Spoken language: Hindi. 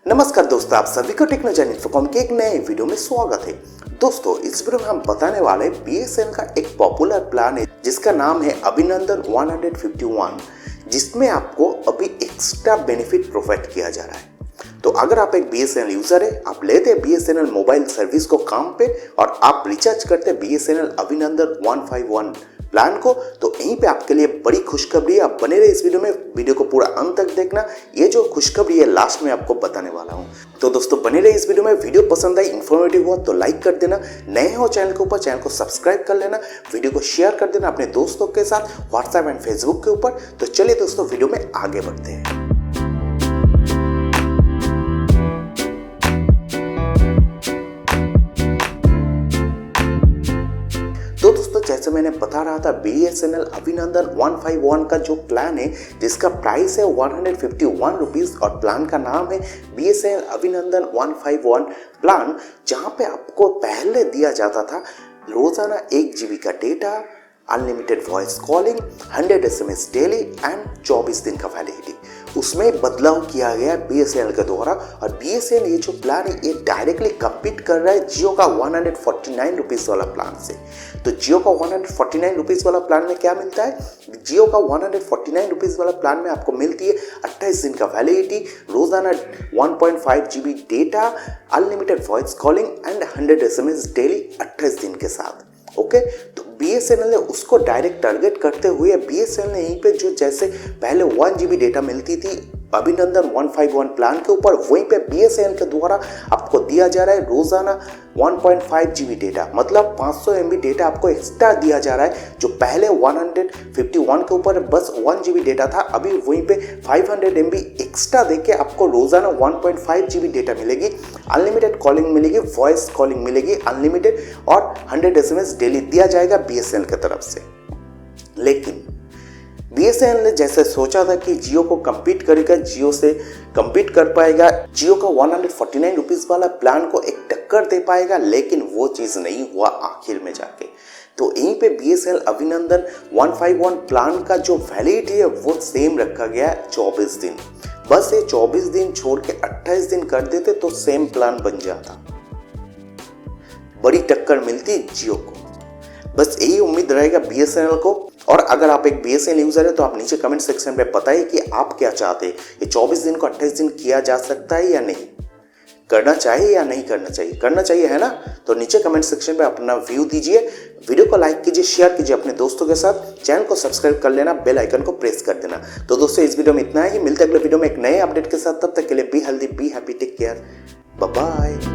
नमस्कार दोस्तों, आप सभी को टेक्नोजॉन इन्फोकॉम के एक नए वीडियो में स्वागत है। दोस्तों, इस वीडियो में हम बताने वाले BSNL का एक पॉपुलर प्लान है जिसका नाम है अभिनंदन 151, जिसमें आपको अभी एक्स्ट्रा बेनिफिट प्रोवाइड किया जा रहा है। तो अगर आप एक BSNL यूजर है, आप लेते हैं BSNL मोबाइल सर्विस को काम पे और आप रिचार्ज करते हैं BSNL अभिनंदन 151 प्लान को, तो यहीं पे आपके लिए बड़ी खुशखबरी है। आप बने रहे इस वीडियो में, वीडियो को पूरा अंत तक देखना। ये जो खुशखबरी है लास्ट में आपको बताने वाला हूँ। तो दोस्तों बने रहे इस वीडियो में। वीडियो पसंद आई, इन्फॉर्मेटिव हुआ तो लाइक कर देना। नए हो चैनल के ऊपर, चैनल को सब्सक्राइब कर लेना। वीडियो को शेयर कर देना अपने दोस्तों के साथ व्हाट्सएप एंड फेसबुक के ऊपर। तो चलिए दोस्तों वीडियो में आगे बढ़ते हैं। तो दोस्तों जैसे मैंने बता रहा था, BSNL अभिनंदन 151 का जो प्लान है जिसका प्राइस है 151 रुपीज और प्लान का नाम है BSNL अभिनंदन 151 प्लान, जहां पे आपको पहले दिया जाता था रोजाना 1 GB का data, unlimited voice calling, 100 SMS daily and 24 दिन का वैलिडिटी। उसमें बदलाव किया गया BSNL के द्वारा और BSNL ये जो प्लान है ये डायरेक्टली कम्पीट कर रहा है जियो का 149 रुपीज़ वाला प्लान से। तो जियो का 149 रुपीज़ वाला प्लान में क्या मिलता है? जियो का 149 रुपीज़ वाला प्लान में आपको मिलती है 28 दिन का वैलिडिटी, रोजाना 1.5 GB data, unlimited voice calling and 100 SMS daily 28 दिन के साथ। ओके, तो BSNL ने उसको डायरेक्ट टारगेट करते हुए BSNL ने यहीं पे जो जैसे पहले 1 GB डेटा मिलती थी अभिनंदन 151 प्लान के ऊपर, वहीं पे BSNL के द्वारा आपको दिया जा रहा है रोजाना 1.5 GB डेटा, मतलब 500 MB डेटा आपको एक्स्ट्रा दिया जा रहा है। जो पहले 151 के ऊपर बस 1 GB डेटा था, अभी वहीं पे 500 MB एक्स्ट्रा देके आपको रोजाना 1.5 GB डेटा मिलेगी, अनलिमिटेड कॉलिंग मिलेगी, वॉइस कॉलिंग मिलेगी अनलिमिटेड और 100 SMS डेली दिया जाएगा BSNL की तरफ से। लेकिन BSNL ने जैसे सोचा था कि जियो को compete करेगा, जियो से compete कर पाएगा, जियो का 149 रुपीज़ वाला प्लान को एक टक्कर दे पाएगा, लेकिन वो चीज़ नहीं हुआ आखिर में जाके। तो यहीं पे BSNL अभिनंदन 151 प्लान का जो वैलिडिटी है वो सेम रखा गया है 24 दिन। बस ये 24 दिन छोड़ के 28 दिन कर देते तो सेम प्लान बन जाता, बड़ी टक्कर मिलती जियो को। बस यही उम्मीद रहेगा BSNL को। और अगर आप एक BSNL यूजर है तो आप नीचे कमेंट सेक्शन में बताइए कि आप क्या चाहते हैं, ये 24 दिन को 28 दिन किया जा सकता है या नहीं, करना चाहिए या नहीं करना चाहिए? करना चाहिए है ना? तो नीचे कमेंट सेक्शन में अपना व्यू दीजिए, वीडियो को लाइक कीजिए, शेयर कीजिए अपने दोस्तों के साथ, चैनल को सब्सक्राइब कर लेना, बेल आइकन को प्रेस कर देना। तो दोस्तों इस वीडियो में इतना ही, मिलते हैं अगले वीडियो में एक नए अपडेट के साथ। तब तक के लिए be healthy, be happy, take care, bye bye.